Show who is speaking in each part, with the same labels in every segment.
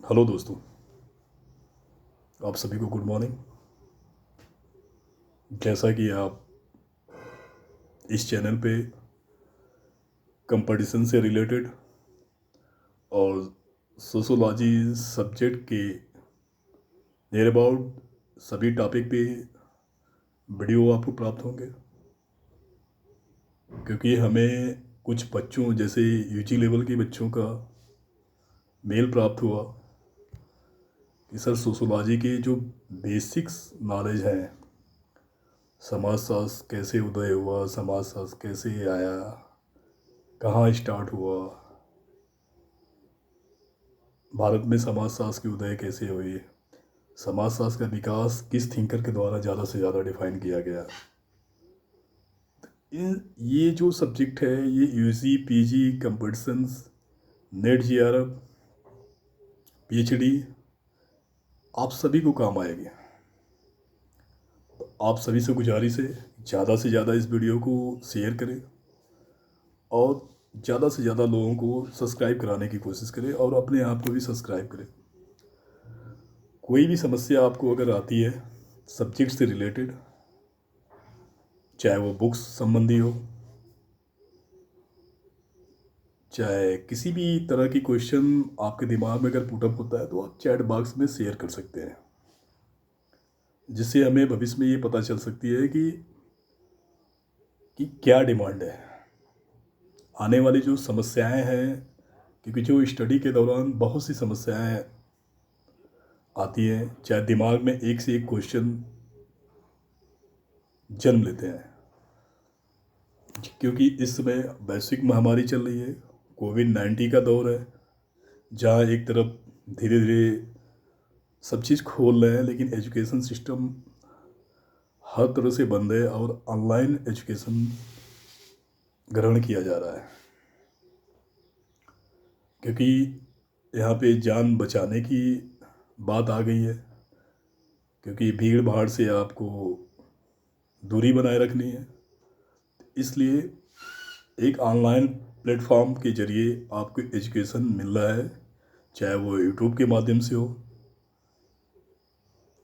Speaker 1: Hello दोस्तों, आप सभी को गुड मॉर्निंग। जैसा कि आप इस चैनल पे कंपटीशन से रिलेटेड और सोशोलॉजी सब्जेक्ट के नियर अबाउट सभी टॉपिक पे वीडियो आपको प्राप्त होंगे, क्योंकि हमें कुछ बच्चों जैसे यूजी लेवल के बच्चों का मेल प्राप्त हुआ कि सर सोशोलॉजी के जो बेसिक्स नॉलेज हैं, समाजशास्त्र कैसे उदय हुआ, समाजशास्त्र कैसे आया, कहाँ स्टार्ट हुआ, भारत में समाजशास्त्र की उदय कैसे हुई, समाजशास्त्र का विकास किस थिंकर के द्वारा ज़्यादा से ज़्यादा डिफाइन किया गया। ये जो सब्जेक्ट है ये UG PG competitions NET JRF PhD आप सभी को काम आएगी। तो आप सभी से गुजारिश है ज़्यादा से ज़्यादा इस वीडियो को शेयर करें और ज़्यादा से ज़्यादा लोगों को सब्सक्राइब कराने की कोशिश करें और अपने आप को भी सब्सक्राइब करें। कोई भी समस्या आपको अगर आती है सब्जेक्ट से रिलेटेड, चाहे वो बुक्स संबंधी हो, चाहे किसी भी तरह की क्वेश्चन आपके दिमाग में अगर पुटअप होता है, तो आप चैट बॉक्स में शेयर कर सकते हैं, जिससे हमें भविष्य में ये पता चल सकती है कि क्या डिमांड है, आने वाली जो समस्याएं हैं। क्योंकि जो स्टडी के दौरान बहुत सी समस्याएं आती हैं, चाहे दिमाग में एक से एक क्वेश्चन जन्म लेते हैं। क्योंकि इस समय वैश्विक महामारी चल रही है, कोविड-19 का दौर है, जहाँ एक तरफ धीरे धीरे सब चीज़ खोल रहे हैं, लेकिन एजुकेशन सिस्टम हर तरह से बंद है और ऑनलाइन एजुकेशन ग्रहण किया जा रहा है। क्योंकि यहाँ पे जान बचाने की बात आ गई है, क्योंकि भीड़ भाड़ से आपको दूरी बनाए रखनी है, इसलिए एक ऑनलाइन प्लेटफॉर्म के जरिए आपको एजुकेशन मिल रहा है, चाहे वो यूट्यूब के माध्यम से हो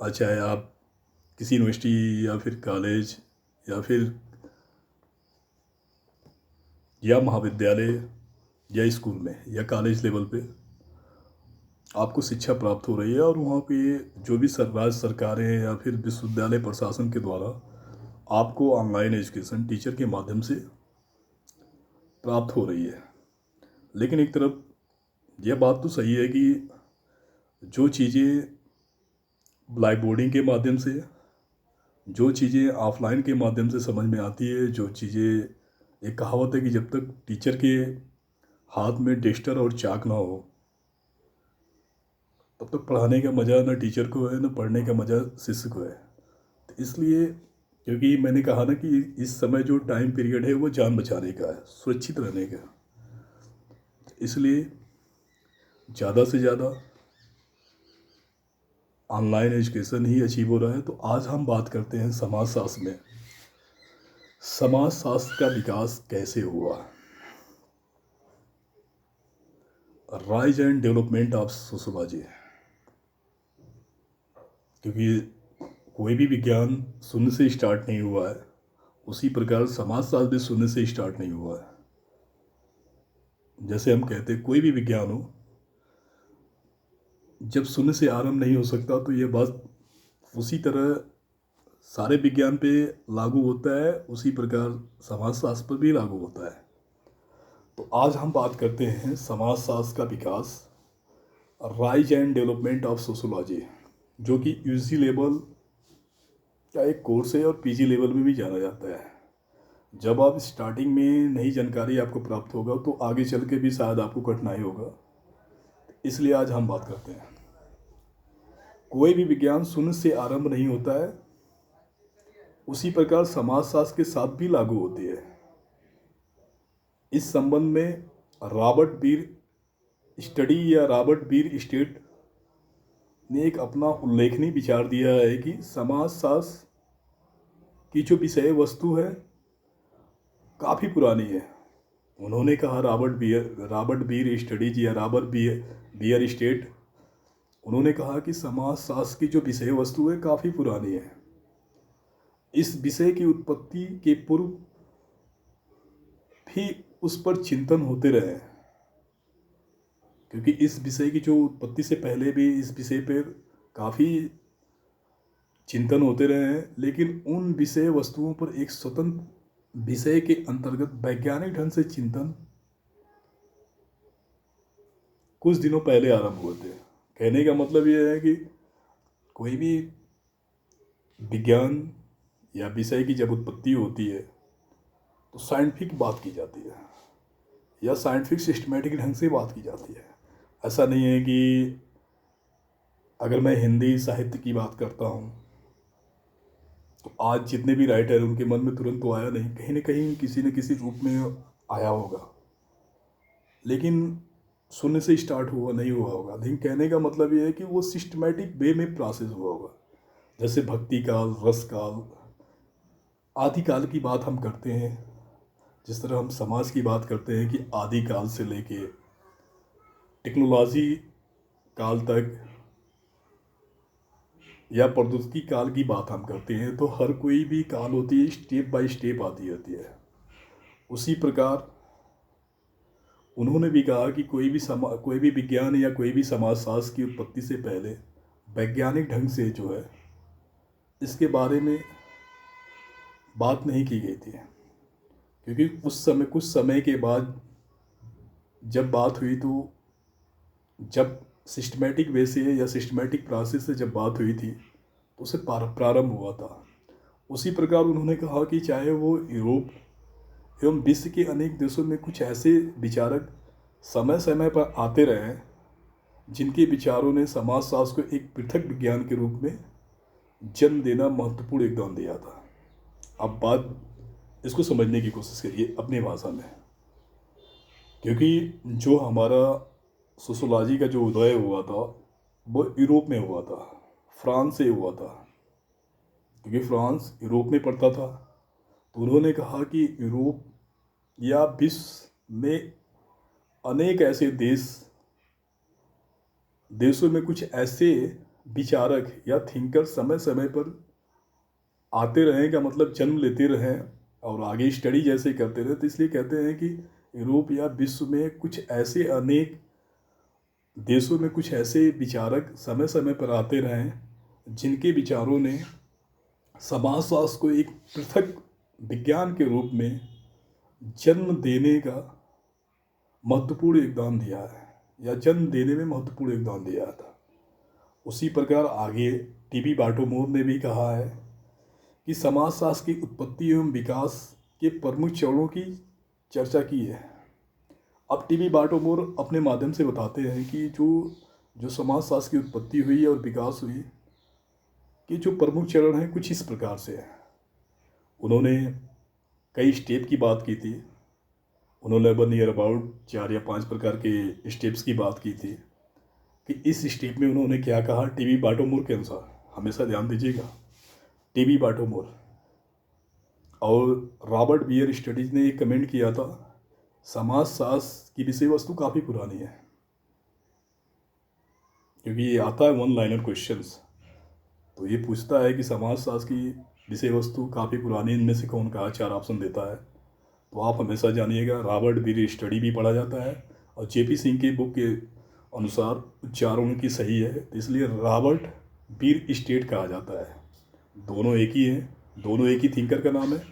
Speaker 1: और चाहे आप किसी यूनिवर्सिटी या फिर कॉलेज या फिर या महाविद्यालय या स्कूल में या कॉलेज लेवल पे आपको शिक्षा प्राप्त हो रही है, और वहाँ पे जो भी राज्य सरकारें या फिर विश्वविद्यालय प्रशासन के द्वारा आपको ऑनलाइन एजुकेशन टीचर के माध्यम से प्राप्त हो रही है। लेकिन एक तरफ यह बात तो सही है कि जो चीज़ें ब्लैक बोर्डिंग के माध्यम से, जो चीज़ें ऑफलाइन के माध्यम से समझ में आती है, जो चीज़ें, एक कहावत है कि जब तक टीचर के हाथ में डस्टर और चाक ना हो, तब तक पढ़ाने का मज़ा ना टीचर को है, ना पढ़ने का मज़ा शिष्य को है। तो इसलिए, क्योंकि मैंने कहा ना कि इस समय जो टाइम पीरियड है वो जान बचाने का है, सुरक्षित रहने का, इसलिए ज़्यादा से ज़्यादा ऑनलाइन एजुकेशन ही अचीव हो रहा है। तो आज हम बात करते हैं समाजशास्त्र में समाजशास्त्र का विकास कैसे हुआ, rise and development of sociology. क्योंकि कोई भी विज्ञान शून्य से स्टार्ट नहीं हुआ है, उसी प्रकार समाजशास्त्र भी शून्य से स्टार्ट नहीं हुआ है। जैसे हम कहते हैं कोई भी विज्ञान हो, जब शून्य से आरंभ नहीं हो सकता, तो ये बात उसी तरह सारे विज्ञान पे लागू होता है, उसी प्रकार समाजशास्त्र पर भी लागू होता है। तो आज हम बात करते हैं समाजशास्त्र का विकास, rise and development of sociology, जो कि यूजी लेवल का एक कोर्स है और पीजी लेवल में भी जाना जाता है। जब आप स्टार्टिंग में नई जानकारी आपको प्राप्त होगा, तो आगे चल के भी शायद आपको कठिनाई होगा, इसलिए आज हम बात करते हैं। कोई भी विज्ञान शून्य से आरंभ नहीं होता है, उसी प्रकार समाजशास्त्र के साथ भी लागू होती है। इस संबंध में रॉबर्ट बीर स्टडी या रॉबर्ट बीर स्टेट ने एक अपना उल्लेखनीय विचार दिया है कि समाजशास्त्र की जो विषय वस्तु है काफ़ी पुरानी है। उन्होंने कहा रॉबर्ट बीर स्टडीज या रॉबर्ट बीयर स्टेट उन्होंने कहा कि समाजशास्त्र की जो विषय वस्तु है काफ़ी पुरानी है। इस विषय की उत्पत्ति के पूर्व भी उस पर चिंतन होते रहे, क्योंकि इस विषय की जो उत्पत्ति से पहले भी इस विषय पर काफ़ी चिंतन होते रहे हैं, लेकिन उन विषय वस्तुओं पर एक स्वतंत्र विषय के अंतर्गत वैज्ञानिक ढंग से चिंतन कुछ दिनों पहले आरंभ हुए थे। कहने का मतलब ये है कि कोई भी विज्ञान या विषय की जब उत्पत्ति होती है तो साइंटिफिक बात की जाती है या साइंटिफिक सिस्टमेटिक ढंग से बात की जाती है। ऐसा नहीं है कि अगर मैं हिंदी साहित्य की बात करता हूँ तो आज जितने भी राइटर उनके मन में तुरंत तो आया नहीं, कहीं ना कहीं किसी न किसी रूप में आया होगा, लेकिन शून्य से स्टार्ट हुआ नहीं हुआ होगा। लेकिन कहने का मतलब ये है कि वो सिस्टमेटिक वे में प्रोसेस हुआ होगा। जैसे भक्ति काल, रस काल, आदि काल की बात हम करते हैं, जिस तरह हम समाज की बात करते हैं कि आदि काल से लेके टेक्नोलॉजी काल तक या प्रौद्योगिकी काल की बात हम करते हैं, तो हर कोई भी काल होती है, स्टेप बाय स्टेप आती रहती है। उसी प्रकार उन्होंने भी कहा कि कोई भी विज्ञान या कोई भी समाजशास्त्र की उत्पत्ति से पहले वैज्ञानिक ढंग से जो है इसके बारे में बात नहीं की गई थी, क्योंकि कुछ समय के बाद जब बात हुई तो जब सिस्टमेटिक वे से या सिस्टमेटिक प्रोसेस से जब बात हुई थी तो उसे प्रारंभ हुआ था। उसी प्रकार उन्होंने कहा कि चाहे वो यूरोप एवं विश्व के अनेक देशों में कुछ ऐसे विचारक समय समय पर आते रहे हैं जिनके विचारों ने समाजशास्त्र को एक पृथक विज्ञान के रूप में जन्म देना महत्वपूर्ण योगदान दिया था। अब बात इसको समझने की कोशिश करिए अपनी भाषा में, क्योंकि जो हमारा सोशोलॉजी का जो उदय हुआ था वो यूरोप में हुआ था, फ्रांस से हुआ था, क्योंकि फ्रांस यूरोप में पड़ता था। तो उन्होंने कहा कि यूरोप या विश्व में अनेक ऐसे देशों में कुछ ऐसे विचारक या थिंकर समय समय पर आते रहें, का मतलब जन्म लेते रहें और आगे स्टडी जैसे करते रहे। तो इसलिए कहते हैं कि यूरोप या विश्व में कुछ ऐसे अनेक देशों में कुछ ऐसे विचारक समय समय पर आते रहें जिनके विचारों ने समाजशास्त्र को एक पृथक विज्ञान के रूप में जन्म देने का महत्वपूर्ण योगदान दिया है या जन्म देने में महत्वपूर्ण योगदान दिया था। उसी प्रकार आगे टीबी बाटोमोर ने भी कहा है कि समाजशास्त्र की उत्पत्ति एवं विकास के प्रमुख चरणों की चर्चा की है। अब टीबी बाटोमोर अपने माध्यम से बताते हैं कि जो समाजशास्त्र की उत्पत्ति हुई और विकास हुई कि जो प्रमुख चरण हैं कुछ इस प्रकार से है। उन्होंने कई स्टेप की बात की थी। उन्होंने नियर अबाउट 4 या 5 प्रकार के स्टेप्स की बात की थी कि इस स्टेप में उन्होंने क्या कहा। टीबी बाटोमोर के अनुसार, हमेशा ध्यान दीजिएगा, टीबी बाटोमोर और रॉबर्ट बियर स्टडीज ने एक कमेंट किया था, समाजशास्त्र की विषय वस्तु काफ़ी पुरानी है, क्योंकि ये आता है वन लाइनर क्वेश्चंस। तो ये पूछता है कि समाजशास्त्र की विषय वस्तु काफ़ी पुरानी, इनमें से कौन कहा, 4 ऑप्शन देता है। तो आप हमेशा जानिएगा रॉबर्ट बियर स्टडी भी पढ़ा जाता है और जेपी सिंह की बुक के अनुसार उच्चारण उनकी सही है, तो इसलिए रॉबर्ट बियर स्टेट कहा जाता है। दोनों एक ही हैं, दोनों एक ही थिंकर का नाम है।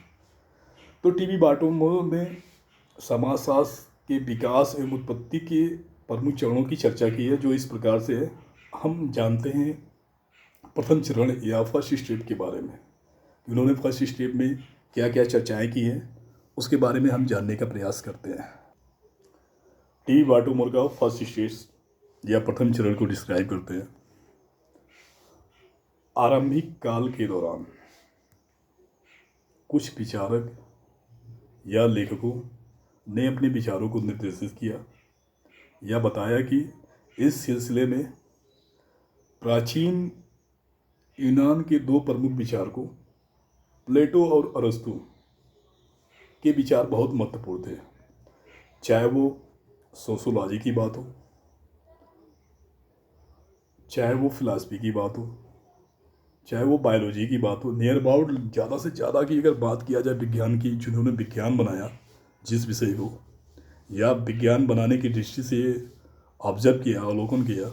Speaker 1: तो टीबी बाटोमोर ने समाजशास्त्र के विकास एवं उत्पत्ति के प्रमुख चरणों की चर्चा की है, जो इस प्रकार से है। हम जानते हैं प्रथम चरण या फर्स्ट स्टेप के बारे में। उन्होंने फर्स्ट स्टेप में क्या क्या चर्चाएं की हैं उसके बारे में हम जानने का प्रयास करते हैं। टीबी बाटोमोर का फर्स्ट स्टेज या प्रथम चरण को डिस्क्राइब करते हैं। आरंभिक काल के दौरान कुछ विचारक या लेखकों ने अपने विचारों को निर्देशित किया या बताया कि इस सिलसिले में प्राचीन यूनान के 2 प्रमुख विचारकों प्लेटो और अरस्तु के विचार बहुत महत्वपूर्ण थे, चाहे वो सोशोलॉजी की बात हो, चाहे वो फिलासफी की बात हो, चाहे वो बायोलॉजी की बात हो, नियर अबाउट ज़्यादा से ज़्यादा की अगर बात किया जाए विज्ञान की, जिन्होंने विज्ञान बनाया जिस विषय को, या विज्ञान बनाने की दृष्टि से ऑब्जर्व किया, अवलोकन किया,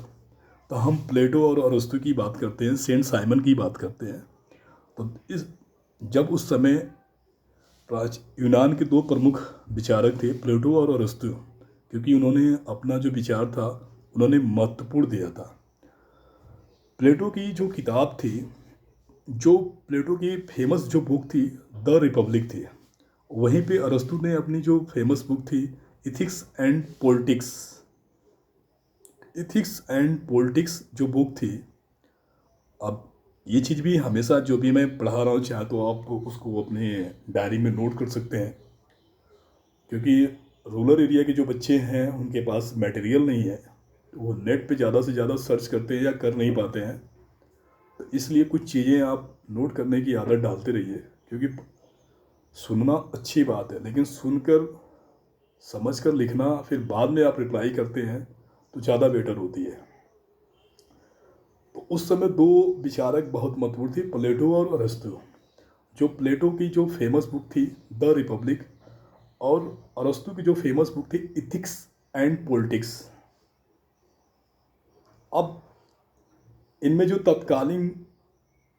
Speaker 1: तो हम प्लेटो और अरस्तु की बात करते हैं, सेंट साइमन की बात करते हैं। तो इस जब उस समय यूनान के दो प्रमुख विचारक थे, प्लेटो और अरस्तु, क्योंकि उन्होंने अपना जो विचार था उन्होंने महत्वपूर्ण दिया था। प्लेटो की जो किताब थी, जो प्लेटो की फेमस जो बुक थी, द रिपब्लिक थी। वहीं पे अरस्तु ने अपनी जो फेमस बुक थी, इथिक्स एंड पॉलिटिक्स, जो बुक थी। अब ये चीज़ भी हमेशा जो भी मैं पढ़ा रहा हूँ, चाहे तो आप उसको अपने डायरी में नोट कर सकते हैं, क्योंकि रूरल एरिया के जो बच्चे हैं उनके पास मटेरियल नहीं है, तो वो नेट पे ज़्यादा से ज़्यादा सर्च करते हैं या कर नहीं पाते हैं। तो इसलिए कुछ चीज़ें आप नोट करने की आदत डालते रहिए, क्योंकि सुनना अच्छी बात है, लेकिन सुनकर समझकर लिखना, फिर बाद में आप रिप्लाई करते हैं तो ज़्यादा बेटर होती है। तो उस समय दो विचारक बहुत महत्वपूर्ण थे, प्लेटो और अरस्तु। जो प्लेटो की जो फेमस बुक थी द रिपब्लिक, और अरस्तु की जो फेमस बुक थी इथिक्स एंड पॉलिटिक्स। अब इनमें जो तत्कालीन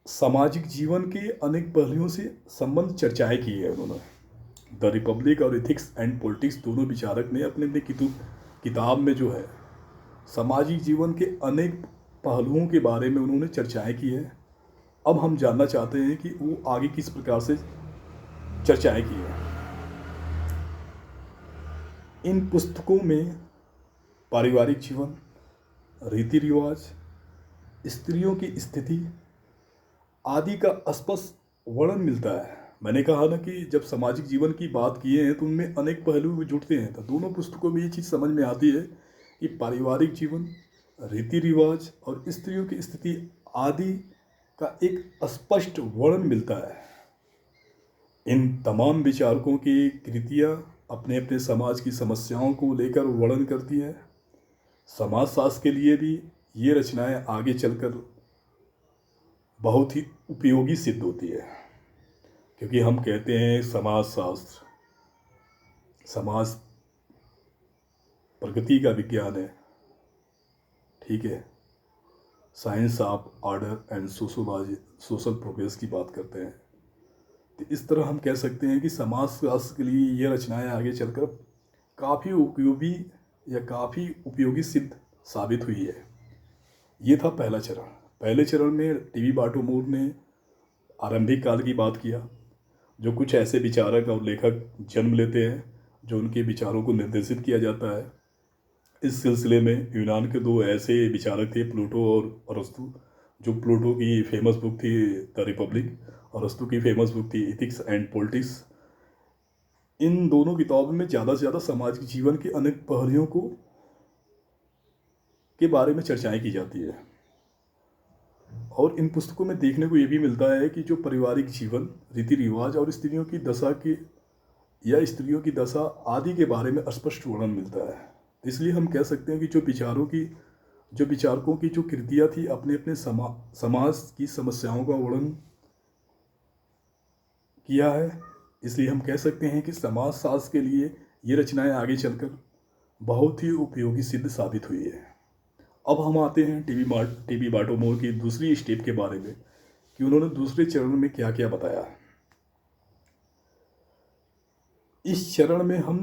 Speaker 1: सामाजिक जीवन के अनेक पहलुओं से संबंध चर्चाएं की है उन्होंने। द रिपब्लिक और इथिक्स एंड पॉलिटिक्स दोनों विचारक ने अपने अपने किताब में जो है सामाजिक जीवन के अनेक पहलुओं के बारे में उन्होंने चर्चाएं की है। अब हम जानना चाहते हैं कि वो आगे किस प्रकार से चर्चाएं की है। इन पुस्तकों में पारिवारिक जीवन, रीति रिवाज, स्त्रियों की स्थिति आदि का स्पष्ट वर्णन मिलता है। मैंने कहा ना कि जब सामाजिक जीवन की बात किए हैं तो उनमें अनेक पहलू जुड़ते हैं, तो दोनों पुस्तकों में ये चीज़ समझ में आती है कि पारिवारिक जीवन, रीति रिवाज और स्त्रियों की स्थिति आदि का एक स्पष्ट वर्णन मिलता है। इन तमाम विचारकों की कृतियाँ अपने अपने समाज की समस्याओं को लेकर वर्णन करती है। समाजशास्त्र के लिए भी ये रचनाएं आगे चलकर बहुत ही उपयोगी सिद्ध होती है, क्योंकि हम कहते हैं समाजशास्त्र समाज प्रगति का विज्ञान है, ठीक है। Science of order and social progress की बात करते हैं। तो इस तरह हम कह सकते हैं कि समाजशास्त्र के लिए ये रचनाएं आगे चलकर काफ़ी उपयोगी या काफ़ी उपयोगी सिद्ध साबित हुई है। ये था पहला चरण। पहले चरण में टीवी बाटोमोर ने आरंभिक काल की बात किया, जो कुछ ऐसे विचारक और लेखक जन्म लेते हैं जो उनके विचारों को निर्देशित किया जाता है। इस सिलसिले में यूनान के दो ऐसे विचारक थे, प्लूटो और अरस्तु। जो प्लूटो की फेमस बुक थी द रिपब्लिक, अरस्तु की फेमस बुक थी इथिक्स एंड पॉलिटिक्स। इन दोनों किताबों में ज़्यादा से ज़्यादा सामाजिक जीवन के अनेक पहलुओं को के बारे में चर्चाएं की जाती है। और इन पुस्तकों में देखने को ये भी मिलता है कि जो पारिवारिक जीवन, रीति रिवाज और स्त्रियों की दशा आदि के बारे में स्पष्ट वर्णन मिलता है। इसलिए हम कह सकते हैं कि जो विचारकों की जो कृतियाँ थी अपने अपने समाज की समस्याओं का वर्णन किया है। इसलिए हम कह सकते हैं कि समाजशास्त्र के लिए ये रचनाएं आगे चलकर बहुत ही उपयोगी सिद्ध साबित हुई है। अब हम आते हैं टीवी बाटोमोर की दूसरी स्टेप के बारे में, कि उन्होंने दूसरे चरण में क्या क्या बताया। इस चरण में हम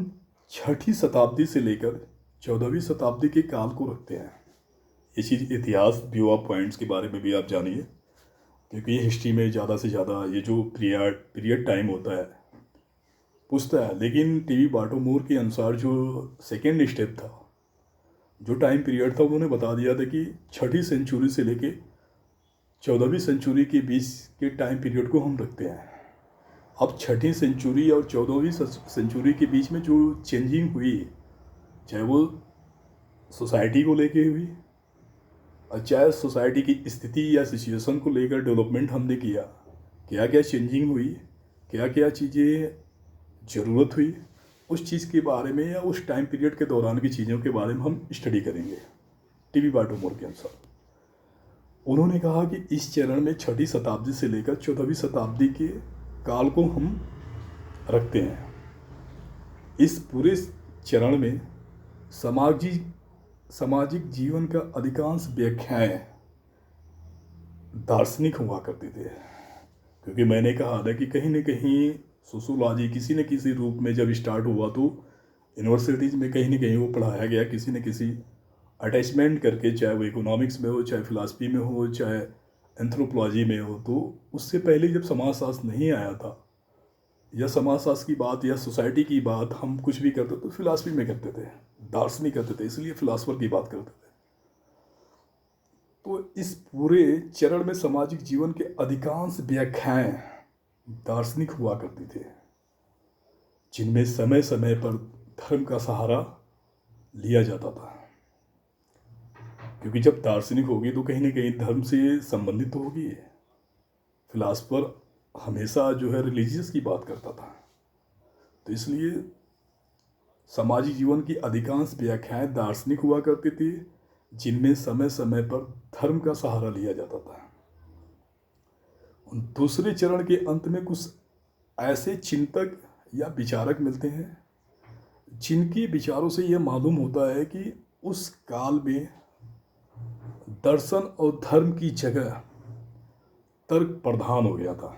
Speaker 1: 6ठी शताब्दी से लेकर 14वीं शताब्दी के काल को रखते हैं। ये चीज़ इतिहास व्यू ऑफ पॉइंट्स के बारे में भी आप जानिए, क्योंकि ये हिस्ट्री में ज़्यादा से ज़्यादा ये जो पीरियड टाइम होता है पूछता है। लेकिन टीवी बाटोमोर के अनुसार जो सेकेंड स्टेप था, जो टाइम पीरियड था, उन्होंने बता दिया था कि 6ठी सेंचुरी से लेके 14वीं सेंचुरी के बीच के टाइम पीरियड को हम रखते हैं। अब 6ठी सेंचुरी और 14वीं सेंचुरी के बीच में जो चेंजिंग हुई, चाहे वो सोसाइटी को लेके हुई और चाहे सोसाइटी की स्थिति या सिचुएशन को लेकर डेवलपमेंट हमने किया, क्या क्या चेंजिंग हुई, क्या क्या चीज़ें ज़रूरत हुई, उस चीज़ के बारे में या उस टाइम पीरियड के दौरान की चीज़ों के बारे में हम स्टडी करेंगे टीवी बाटोमोर के अनुसार। उन्होंने कहा कि इस चरण में 6वीं शताब्दी से लेकर 14वीं शताब्दी के काल को हम रखते हैं। इस पूरे चरण में सामाजिक जीवन का अधिकांश व्याख्याएं दार्शनिक हुआ करते थे। क्योंकि मैंने कहा था कि कहीं न कहीं सोशियोलॉजी किसी न किसी रूप में जब स्टार्ट हुआ तो यूनिवर्सिटीज़ में कहीं न कहीं वो पढ़ाया गया किसी न किसी अटैचमेंट करके, चाहे वो इकोनॉमिक्स में हो, चाहे फिलासफी में हो, चाहे एंथ्रोपोलॉजी में हो। तो उससे पहले जब समाजशास्त्र नहीं आया था या समाजशास्त्र की बात या सोसाइटी की बात हम कुछ भी करते तो फिलासफी में करते थे, दार्शनिक करते थे, इसलिए फिलासफर की बात करते थे। तो इस पूरे चरण में सामाजिक जीवन के अधिकांश व्याख्याएं दार्शनिक हुआ करती थे, जिनमें समय समय पर धर्म का सहारा लिया जाता था। क्योंकि जब दार्शनिक होगी तो कहीं न कहीं धर्म से संबंधित तो होगी। फिलासफर हमेशा जो है रिलीजियस की बात करता था। तो इसलिए सामाजिक जीवन की अधिकांश व्याख्याएं दार्शनिक हुआ करती थी, जिनमें समय समय पर धर्म का सहारा लिया जाता था। दूसरे चरण के अंत में कुछ ऐसे चिंतक या विचारक मिलते हैं जिनके विचारों से यह मालूम होता है कि उस काल में दर्शन और धर्म की जगह तर्क प्रधान हो गया था।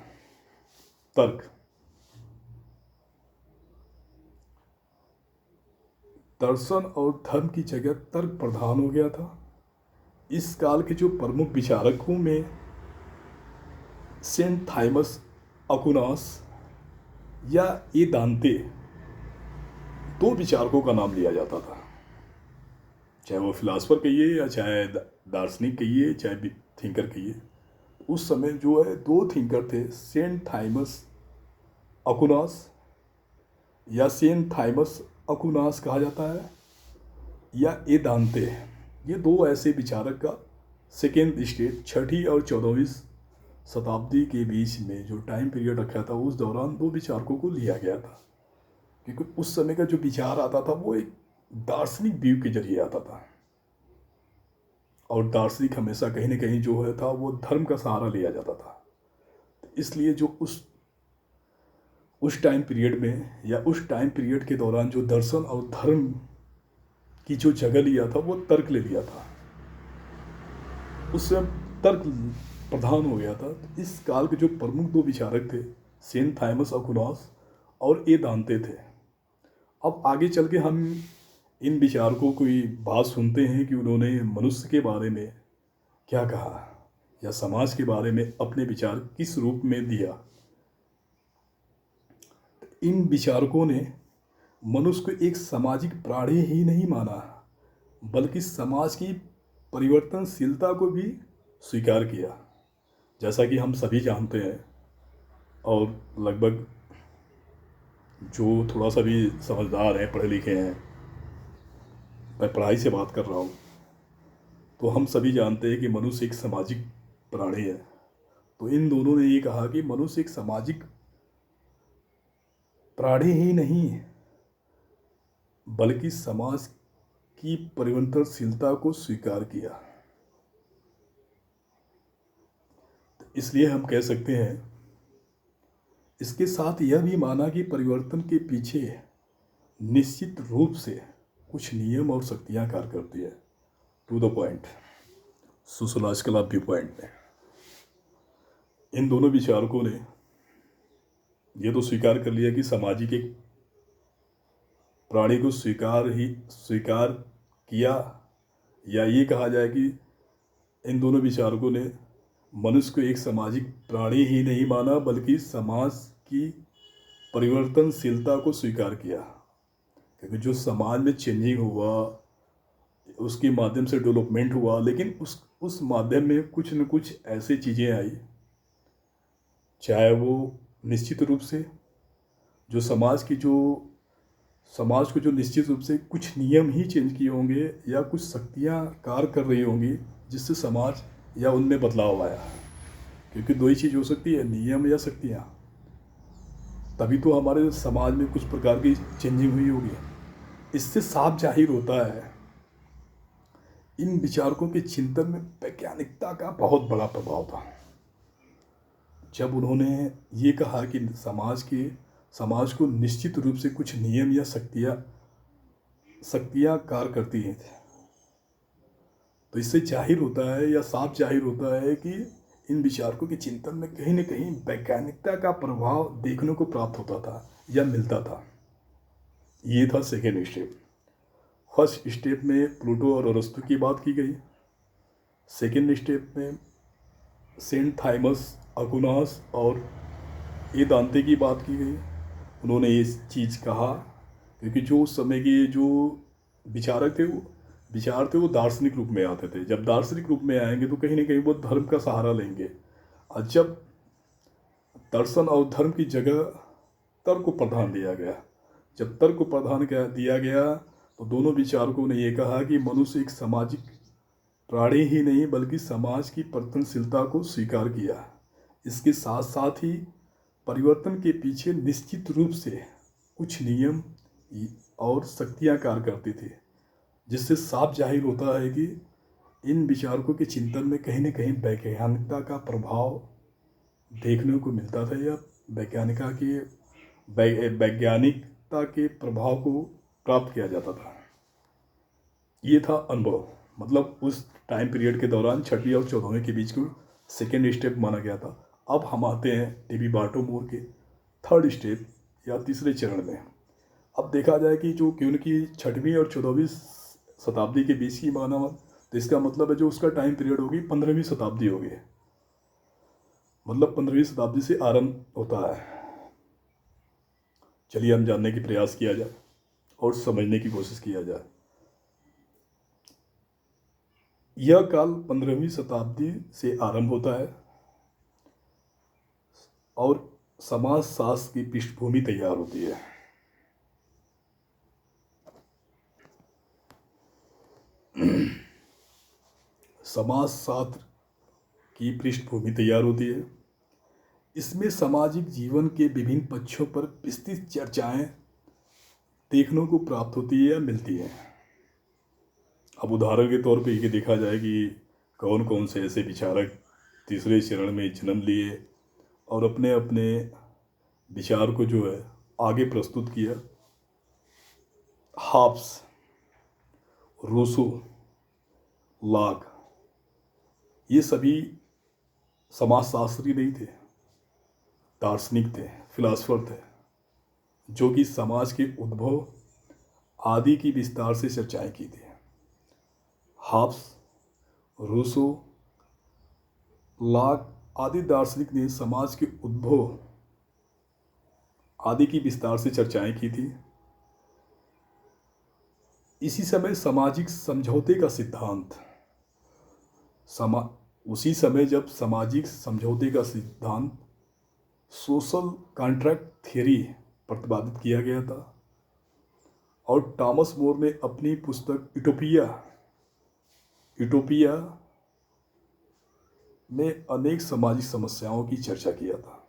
Speaker 1: दर्शन और धर्म की जगह तर्क प्रधान हो गया था। इस काल के जो प्रमुख विचारकों में सेंट थामस अक्विनास या ए दांते, दो विचारकों का नाम लिया जाता था। चाहे वो फिलासफर कहिए या चाहे दार्शनिक कहिए, चाहे थिंकर कहिए। उस समय जो है दो थिंकर थे, सेंट थामस अक्विनास या सेंट थामस अक्विनास कहा जाता है, या ए दांते। ये दो ऐसे विचारक का सेकेंड स्टेज 6वीं और 14वीं शताब्दी के बीच में जो टाइम पीरियड रखा था, उस दौरान दो विचारकों को लिया गया था। क्योंकि उस समय का जो विचार आता था वो एक दार्शनिक व्यू के जरिए आता था, और दार्शनिक हमेशा कहीं न कहीं जो है था वो धर्म का सहारा लिया जाता था। इसलिए जो उस टाइम पीरियड में या उस टाइम पीरियड के दौरान जो दर्शन और धर्म की जो जगह लिया था वो तर्क ले लिया था, उससे तर्क प्रधान हो गया था। तो इस काल के जो प्रमुख दो विचारक थे, सेंट थामस अक्विनास और ए दांते थे। अब आगे चल के हम इन विचारकों की बात सुनते हैं कि उन्होंने मनुष्य के बारे में क्या कहा या समाज के बारे में अपने विचार किस रूप में दिया। इन विचारकों ने मनुष्य को एक सामाजिक प्राणी ही नहीं माना, बल्कि समाज की परिवर्तनशीलता को भी स्वीकार किया। जैसा कि हम सभी जानते हैं, और लगभग जो थोड़ा सा भी समझदार हैं, पढ़े लिखे हैं, मैं पढ़ाई से बात कर रहा हूँ, तो हम सभी जानते हैं कि मनुष्य एक सामाजिक प्राणी है। तो इन दोनों ने ये कहा कि मनुष्य एक सामाजिक प्राणी ही नहीं बल्कि समाज की परिवर्तनशीलता को स्वीकार किया। तो इसलिए हम कह सकते हैं, इसके साथ यह भी माना कि परिवर्तन के पीछे निश्चित रूप से कुछ नियम और शक्तियाँ कार्य करती है। To the point, sociological view point में इन दोनों विचारकों ने ये तो स्वीकार कर लिया कि सामाजिक एक प्राणी को स्वीकार किया, या ये कहा जाए कि इन दोनों विचारकों ने मनुष्य को एक सामाजिक प्राणी ही नहीं माना बल्कि समाज की परिवर्तनशीलता को स्वीकार किया। क्योंकि जो समाज में चेंजिंग हुआ, उसके माध्यम से डेवलपमेंट हुआ, लेकिन उस माध्यम में कुछ न कुछ ऐसी चीज़ें आई, चाहे वो निश्चित रूप से जो समाज को जो निश्चित रूप से कुछ नियम ही चेंज किए होंगे या कुछ शक्तियाँ कार्य कर रही होंगी जिससे समाज या उनमें बदलाव आया। क्योंकि दो ही चीज़ हो सकती है, नियम या शक्तियाँ, तभी तो हमारे समाज में कुछ प्रकार की चेंजिंग हुई होगी। इससे साफ जाहिर होता है इन विचारकों के चिंतन में वैज्ञानिकता का बहुत बड़ा प्रभाव था। जब उन्होंने ये कहा कि समाज को निश्चित रूप से कुछ नियम या शक्तियाँ कार्य करती हैं, तो इससे जाहिर होता है या साफ जाहिर होता है कि इन विचारकों के चिंतन में कहीं न कहीं वैज्ञानिकता का प्रभाव देखने को प्राप्त होता था या मिलता था। ये था सेकेंड स्टेप। फर्स्ट स्टेप में प्लूटो और अरस्तु की बात की गई। सेकेंड स्टेप में सेंट थामस अक्विनास और ए दांते की बात की गई। उन्होंने ये चीज़ कहा क्योंकि जो उस समय के जो विचारक थे वो दार्शनिक रूप में आते थे। जब दार्शनिक रूप में आएंगे तो कहीं ना कहीं वो धर्म का सहारा लेंगे, और जब दर्शन और धर्म की जगह तर्क को प्राधान्य दिया गया, जब तर्क को प्राधान्य दिया गया तो दोनों विचारकों ने ये कहा कि मनुष्य एक सामाजिक प्राणी ही नहीं बल्कि समाज की परिवर्तनशीलता को स्वीकार किया। इसके साथ साथ ही परिवर्तन के पीछे निश्चित रूप से कुछ नियम और शक्तियाँ कार्य करती थी, जिससे साफ जाहिर होता है कि इन विचारकों के चिंतन में कहीं न कहीं वैज्ञानिकता का प्रभाव देखने को मिलता था, या वैज्ञानिकता के प्रभाव को प्राप्त किया जाता था। ये था अनुभव, मतलब उस टाइम पीरियड के दौरान 6वीं और 14वीं के बीच को सेकेंड स्टेप माना गया था। अब हम आते हैं डी.बी. बाल्टीमोर के थर्ड स्टेप या तीसरे चरण में। अब देखा जाए कि जो कि उनकी 6वीं और 14वीं शताब्दी के बीच की माना, तो इसका मतलब है जो उसका टाइम पीरियड होगी 15वीं शताब्दी होगी, मतलब 15वीं शताब्दी से आरंभ होता है। चलिए हम जानने की प्रयास किया जाए और समझने की कोशिश किया जाए। यह काल 15वीं शताब्दी से आरंभ होता है और समाजशास्त्र की पृष्ठभूमि तैयार होती है। समाजशास्त्र की पृष्ठभूमि तैयार होती है। इसमें सामाजिक जीवन के विभिन्न पक्षों पर विस्तृत चर्चाएं देखने को प्राप्त होती है या मिलती है। अब उदाहरण के तौर पे ये देखा जाए कि कौन कौन से ऐसे विचारक तीसरे चरण में जन्म लिए और अपने अपने विचार को जो है आगे प्रस्तुत किया। हॉब्स, रूसो, लॉक, ये सभी समाजशास्त्री नहीं थे, दार्शनिक थे, फिलासफर थे, जो कि समाज के उद्भव आदि की विस्तार से चर्चाएं की थी। हॉब्स, रूसो, लॉक आदि दार्शनिक ने समाज के उद्भव आदि की विस्तार से चर्चाएं की थी। इसी समय सामाजिक समझौते का सिद्धांत उसी समय जब सामाजिक समझौते का सिद्धांत सोशल कॉन्ट्रैक्ट थ्योरी प्रतिपादित किया गया था, और टॉमस मोर ने अपनी पुस्तक यूटोपिया में अनेक सामाजिक समस्याओं की चर्चा किया था।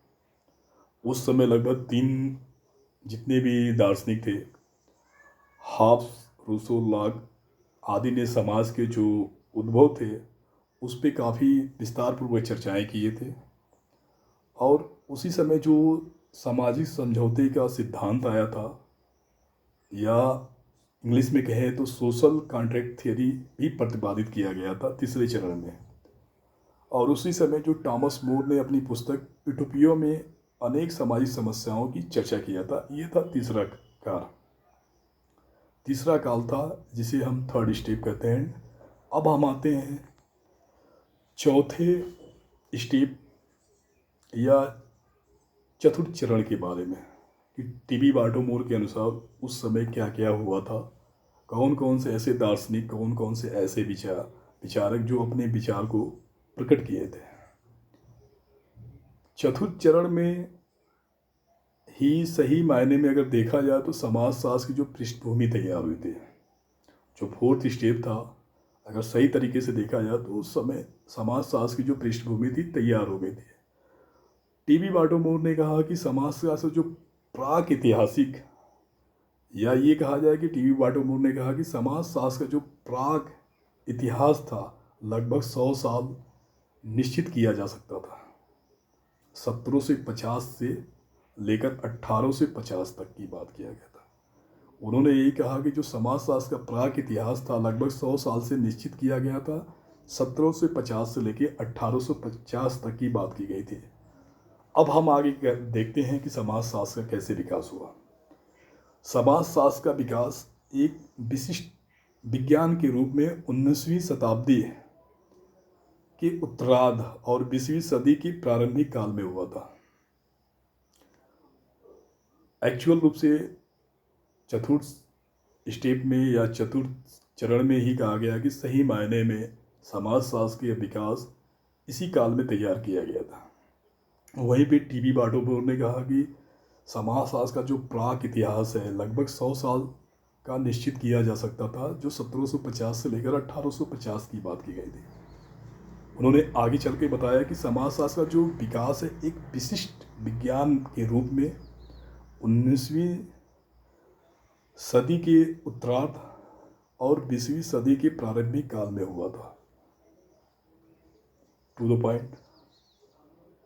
Speaker 1: उस समय लगभग 3 जितने भी दार्शनिक थे, हॉब्स, रूसो, लॉक आदि ने समाज के जो उद्भव थे उस पर काफ़ी विस्तारपूर्वक चर्चाएं किए थे। और उसी समय जो सामाजिक समझौते का सिद्धांत आया था, या इंग्लिश में कहें तो सोशल कॉन्ट्रैक्ट थ्योरी भी प्रतिपादित किया गया था तीसरे चरण में। और उसी समय जो टॉमस मोर ने अपनी पुस्तक यूटोपिया में अनेक सामाजिक समस्याओं की चर्चा किया था। ये था तीसरा काल था जिसे हम थर्ड स्टेप कहते हैं। अब हम आते हैं चौथे स्टेप या चतुर्थ चरण के बारे में कि डी.बी. बाल्टीमोर के अनुसार उस समय क्या क्या हुआ था, कौन कौन से ऐसे दार्शनिक, कौन कौन से ऐसे विचारक जो अपने विचार को प्रकट किए थे। चतुर्थ चरण में ही सही मायने में अगर देखा जाए तो समाजशास्त्र की जो पृष्ठभूमि तैयार हुई थी, जो फोर्थ स्टेप था, अगर सही तरीके से देखा जाए तो उस समय समाजशास्त्र की जो पृष्ठभूमि थी तैयार हो गई थी। डी.बी. बाल्टीमोर ने कहा कि समाजशास्त्र जो प्राक ऐतिहासिक, या ये कहा जाए कि डी.बी. बाल्टीमोर ने कहा कि समाजशास्त्र का जो प्राक इतिहास था लगभग 100 साल निश्चित किया जा सकता था। 1750 से लेकर 1850 तक की बात किया गया था। उन्होंने यही कहा कि जो समाजशास्त्र का प्राक इतिहास था लगभग 100 साल से निश्चित किया गया था। 1750 से लेकर 1850 तक की बात की गई थी। अब हम आगे देखते हैं कि समाजशास्त्र का कैसे विकास हुआ। समाजशास्त्र का विकास एक विशिष्ट विज्ञान के रूप में 19वीं शताब्दी के उत्तरार्ध और 20वीं सदी की प्रारंभिक काल में हुआ था। एक्चुअल रूप से चतुर्थ स्टेप में या चतुर्थ चरण में ही कहा गया कि सही मायने में समाजशास्त्र का विकास इसी काल में तैयार किया गया था। वहीं पे टीबी बाटोबोर ने कहा कि समाजशास्त्र का जो प्राक इतिहास है लगभग 100 साल का निश्चित किया जा सकता था, जो 1750 से लेकर 1850 की बात की गई थी। उन्होंने आगे चल के बताया कि समाजशास्त्र का जो विकास है एक विशिष्ट विज्ञान के रूप में 19वीं सदी के उत्तरार्ध और 20वीं सदी के प्रारंभिक काल में हुआ था। टू द पॉइंट,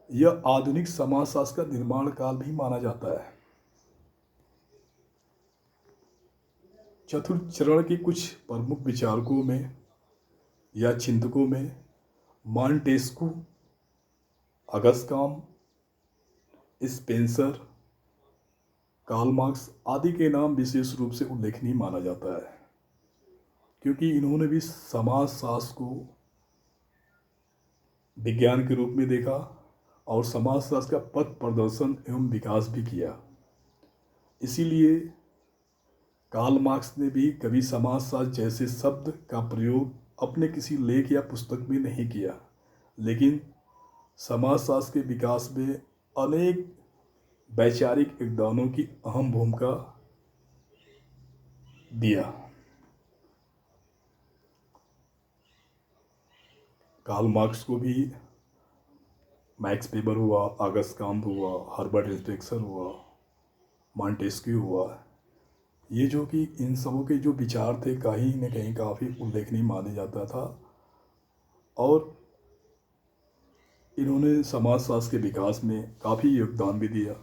Speaker 1: यह आधुनिक समाजशास्त्र का निर्माण काल भी माना जाता है। चतुर्थ चरण के कुछ प्रमुख विचारकों में या चिंतकों में मॉन्टेस्क्यू, अगस्टाम, स्पेंसर, कार्ल मार्क्स आदि के नाम विशेष रूप से उल्लेखनीय माना जाता है, क्योंकि इन्होंने भी समाजशास्त्र को विज्ञान के रूप में देखा और समाजशास्त्र का पथ प्रदर्शन एवं विकास भी किया। इसीलिए कार्ल मार्क्स ने भी कभी समाजशास्त्र जैसे शब्द का प्रयोग अपने किसी लेख या पुस्तक में नहीं किया, लेकिन समाजशास्त्र के विकास में अनेक वैचारिक योगदानों की अहम भूमिका दिया। कार्ल मार्क्स को भी मैक्स वेबर हुआ, ऑगस्ट कॉम्ट हुआ, हर्बर्ट स्पेंसर हुआ, मॉन्टेस्क्यू हुआ, ये जो कि इन सबों के जो विचार थे कहीं न कहीं काफ़ी उल्लेखनीय माने जाता था और इन्होंने समाजशास्त्र के विकास में काफ़ी योगदान भी दिया।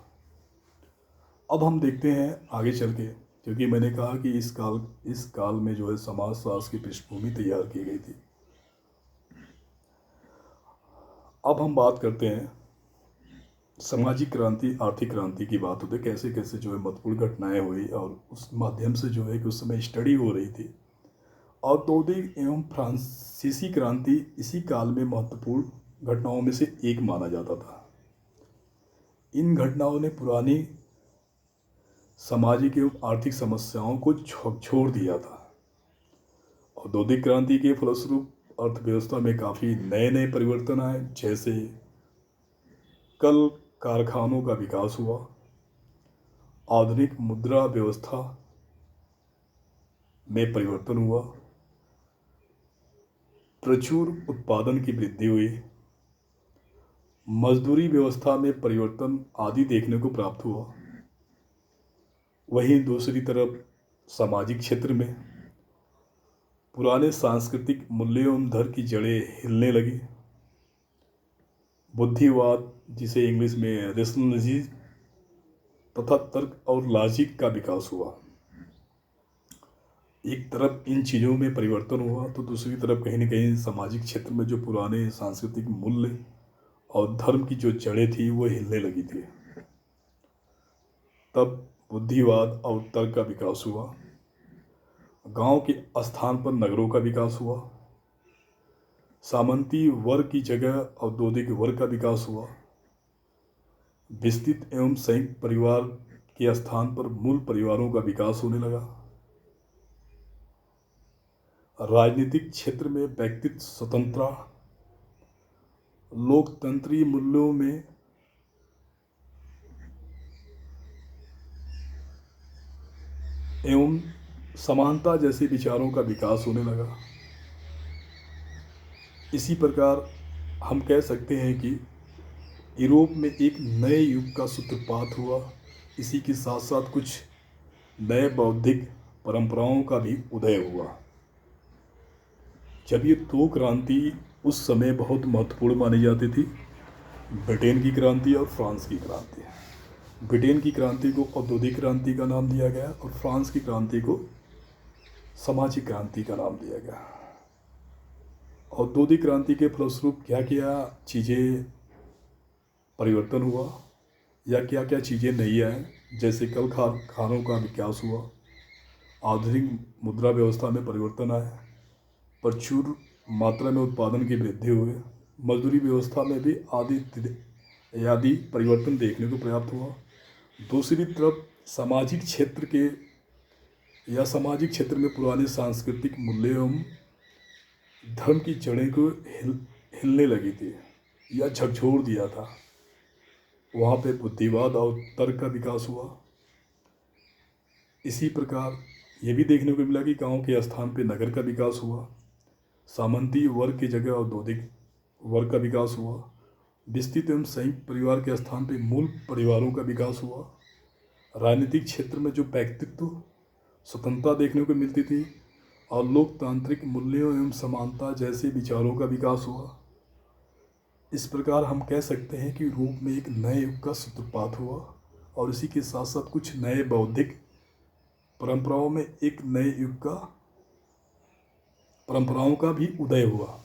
Speaker 1: अब हम देखते हैं आगे चल के, क्योंकि मैंने कहा कि इस काल में जो है समाजशास्त्र की पृष्ठभूमि तैयार की गई थी। अब हम बात करते हैं सामाजिक क्रांति, आर्थिक क्रांति की बात होती है, कैसे कैसे जो है महत्वपूर्ण घटनाएं हुई और उस माध्यम से जो है कि उस समय स्टडी हो रही थी। औद्योगिक एवं फ्रांसीसी क्रांति इसी काल में महत्वपूर्ण घटनाओं में से एक माना जाता था। इन घटनाओं ने पुरानी सामाजिक एवं आर्थिक समस्याओं को छोड़ दिया था। औद्योगिक क्रांति के फलस्वरूप अर्थव्यवस्था में काफ़ी नए नए परिवर्तन आए, जैसे कल कारखानों का विकास हुआ, आधुनिक मुद्रा व्यवस्था में परिवर्तन हुआ, प्रचुर उत्पादन की वृद्धि हुई, मजदूरी व्यवस्था में परिवर्तन आदि देखने को प्राप्त हुआ। वहीं दूसरी तरफ सामाजिक क्षेत्र में पुराने सांस्कृतिक मूल्यों एवं धर्म की जड़ें हिलने लगी। बुद्धिवाद, जिसे इंग्लिश में रेशनलिज्म, तथा तर्क और लॉजिक का विकास हुआ। एक तरफ इन चीज़ों में परिवर्तन हुआ तो दूसरी तरफ कहीं न कहीं सामाजिक क्षेत्र में जो पुराने सांस्कृतिक मूल्य और धर्म की जो जड़ें थी वो हिलने लगी थी। तब बुद्धिवाद और तर्क का विकास हुआ। गांव के स्थान पर नगरों का विकास हुआ। सामंती वर्ग की जगह औद्योगिक वर्ग का विकास हुआ। विस्तृत एवं संयुक्त परिवार के स्थान पर मूल परिवारों का विकास होने लगा। राजनीतिक क्षेत्र में व्यक्तित्व स्वतंत्रता, लोकतंत्री मूल्यों में एवं समानता जैसे विचारों का विकास होने लगा। इसी प्रकार हम कह सकते हैं कि यूरोप में एक नए युग का सूत्रपात हुआ। इसी के साथ साथ कुछ नए बौद्धिक परंपराओं का भी उदय हुआ। जब ये दो क्रांति उस समय बहुत महत्वपूर्ण मानी जाती थी, ब्रिटेन की क्रांति और फ्रांस की क्रांति। ब्रिटेन की क्रांति को औद्योगिक क्रांति का नाम दिया गया और फ्रांस की क्रांति को सामाजिक क्रांति का नाम दिया गया। औद्योगिक क्रांति के फलस्वरूप क्या क्या चीज़ें परिवर्तन हुआ या क्या क्या चीज़ें नहीं आई, जैसे कल कारखानों का विकास हुआ, आधुनिक मुद्रा व्यवस्था में परिवर्तन आया, प्रचुर मात्रा में उत्पादन की वृद्धि हुई, मजदूरी व्यवस्था में भी आदि परिवर्तन देखने को प्राप्त हुआ। दूसरी तरफ सामाजिक क्षेत्र में पुराने सांस्कृतिक मूल्य एवं धर्म की जड़ें को हिलने लगी थी या झकझोर दिया था। वहाँ पे बुद्धिवाद और तर्क का विकास हुआ। इसी प्रकार ये भी देखने को मिला कि गांव के स्थान पे नगर का विकास हुआ, सामंती वर्ग की जगह औद्योगिक वर्ग का विकास हुआ, विस्तृत एवं संयुक्त परिवार के स्थान पे मूल परिवारों का विकास हुआ। राजनीतिक क्षेत्र में जो व्यक्तित्व स्वतंत्रता देखने को मिलती थी और लोकतांत्रिक मूल्यों एवं समानता जैसे विचारों का विकास हुआ। इस प्रकार हम कह सकते हैं कि यूरोप में एक नए युग का सूत्रपात हुआ और इसी के साथ साथ कुछ नए बौद्धिक परंपराओं में एक नए युग का परंपराओं का भी उदय हुआ।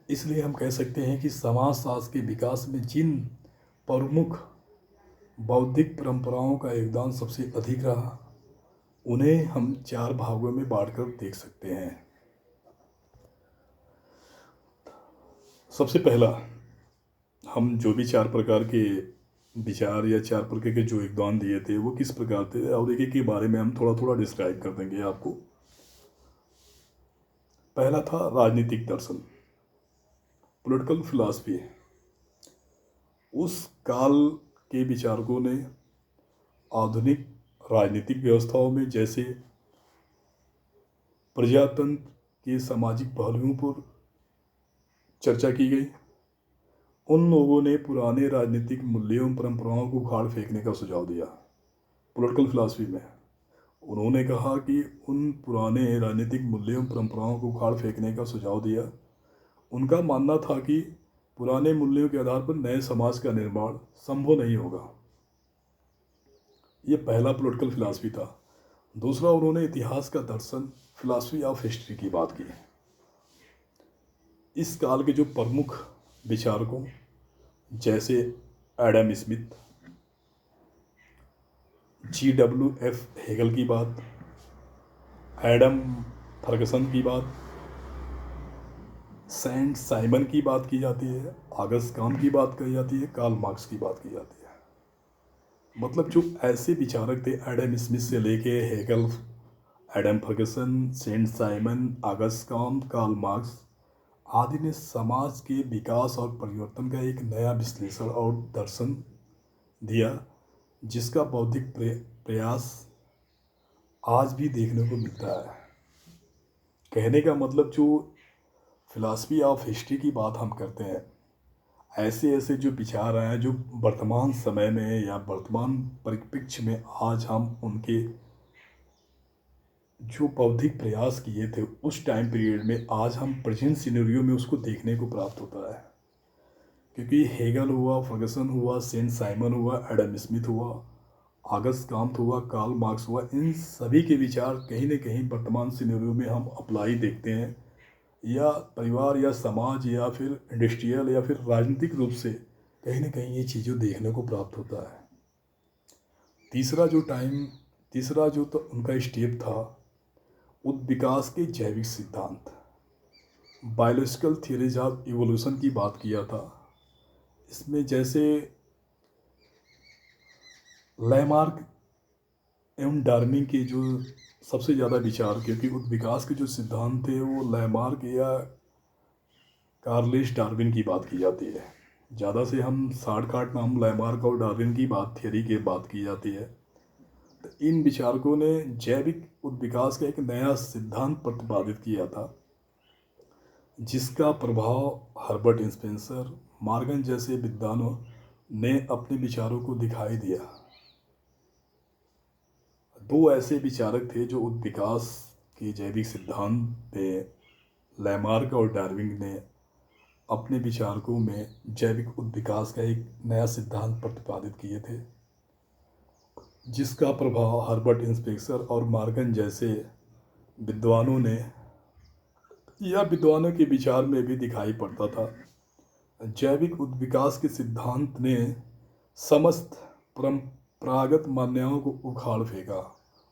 Speaker 1: इसलिए हम कह सकते हैं कि समाजशास्त्र के विकास में जिन प्रमुख बौद्धिक परंपराओं का योगदान सबसे अधिक रहा, उन्हें हम 4 भागों में बांटकर देख सकते हैं। सबसे पहला, हम जो भी 4 प्रकार के विचार या 4 प्रकार के जो योगदान दिए थे वो किस प्रकार थे और एक के बारे में हम थोड़ा थोड़ा डिस्क्राइब कर देंगे आपको। पहला था राजनीतिक दर्शन, पॉलिटिकल फिलॉसफी। उस काल के विचारकों ने आधुनिक राजनीतिक व्यवस्थाओं में जैसे प्रजातंत्र के सामाजिक पहलुओं पर चर्चा की गई। उन लोगों ने पुराने राजनीतिक मूल्यों एवं परंपराओं को उखाड़ फेंकने का सुझाव दिया। पॉलिटिकल फिलॉसफी में उन्होंने कहा कि उन पुराने राजनीतिक मूल्यों एवं परंपराओं को उखाड़ फेंकने का सुझाव दिया। उनका मानना था कि पुराने मूल्यों के आधार पर नए समाज का निर्माण संभव नहीं होगा। ये पहला पॉलिटिकल फिलॉसफी था। दूसरा, उन्होंने इतिहास का दर्शन, फिलॉसफी ऑफ हिस्ट्री की बात की। इस काल के जो प्रमुख विचारकों जैसे एडम स्मिथ, GWF हेगल की बात, एडम फर्गसन की बात, सेंट साइमन की बात की जाती है, ऑगस्ट कॉम्टे की बात कही जाती है, कार्ल मार्क्स की बात की जाती है। मतलब जो ऐसे विचारक थे एडम स्मिथ से लेके Hegel, Adam Ferguson, Saint Simon, Auguste Comte, Karl Marx आदि ने समाज के विकास और परिवर्तन का एक नया विश्लेषण और दर्शन दिया, जिसका बौद्धिक प्रयास आज भी देखने को मिलता है। कहने का मतलब, जो फिलॉसफी ऑफ हिस्ट्री की बात हम करते हैं, ऐसे ऐसे जो विचार हैं जो वर्तमान समय में या वर्तमान परिप्रेक्ष्य में आज हम उनके जो बौद्धिक प्रयास किए थे उस टाइम पीरियड में आज हम प्रेजेंट सिनेरियो में उसको देखने को प्राप्त होता है। क्योंकि हेगल हुआ, फर्गसन हुआ, सेंट साइमन हुआ, एडम स्मिथ हुआ, ऑगस्ट कॉम्टे हुआ, कार्ल मार्क्स हुआ, इन सभी के विचार कहीं न कहीं वर्तमान सिनेरियो में हम अप्लाई देखते हैं, या परिवार या समाज या फिर इंडस्ट्रियल या फिर राजनीतिक रूप से कहीं न कहीं ये चीज़ें देखने को प्राप्त होता है। तीसरा जो तो उनका स्टेप था, विकास के जैविक सिद्धांत, बायोलॉजिकल थियरीज ऑफ इवोल्यूशन की बात किया था। इसमें जैसे लैमार्क एवं डार्विन के जो सबसे ज़्यादा विचार, क्योंकि विकास के जो सिद्धांत थे वो लैमार्क या कार्लेस डार्विन की बात की जाती है। ज़्यादा से हम शॉर्टकट नाम लैमार्क और डार्विन की थियरी की बात की जाती है। तो इन विचारकों ने जैविक विकास का एक नया सिद्धांत प्रतिपादित किया था, जिसका प्रभाव हर्बर्ट स्पेंसर, मॉर्गन जैसे विद्वानों ने अपने विचारों को दिखाई दिया। 2 ऐसे विचारक थे जो विकास के जैविक सिद्धांत पे लैमार्क और डार्विन ने अपने विचारकों में जैविक उद्विकास का एक नया सिद्धांत प्रतिपादित किए थे, जिसका प्रभाव हर्बर्ट स्पेंसर और मॉर्गन जैसे विद्वानों ने या विद्वानों के विचार में भी दिखाई पड़ता था। जैविक उद्विकास के सिद्धांत ने समस्त परंपरागत मान्यताओं को उखाड़ फेंका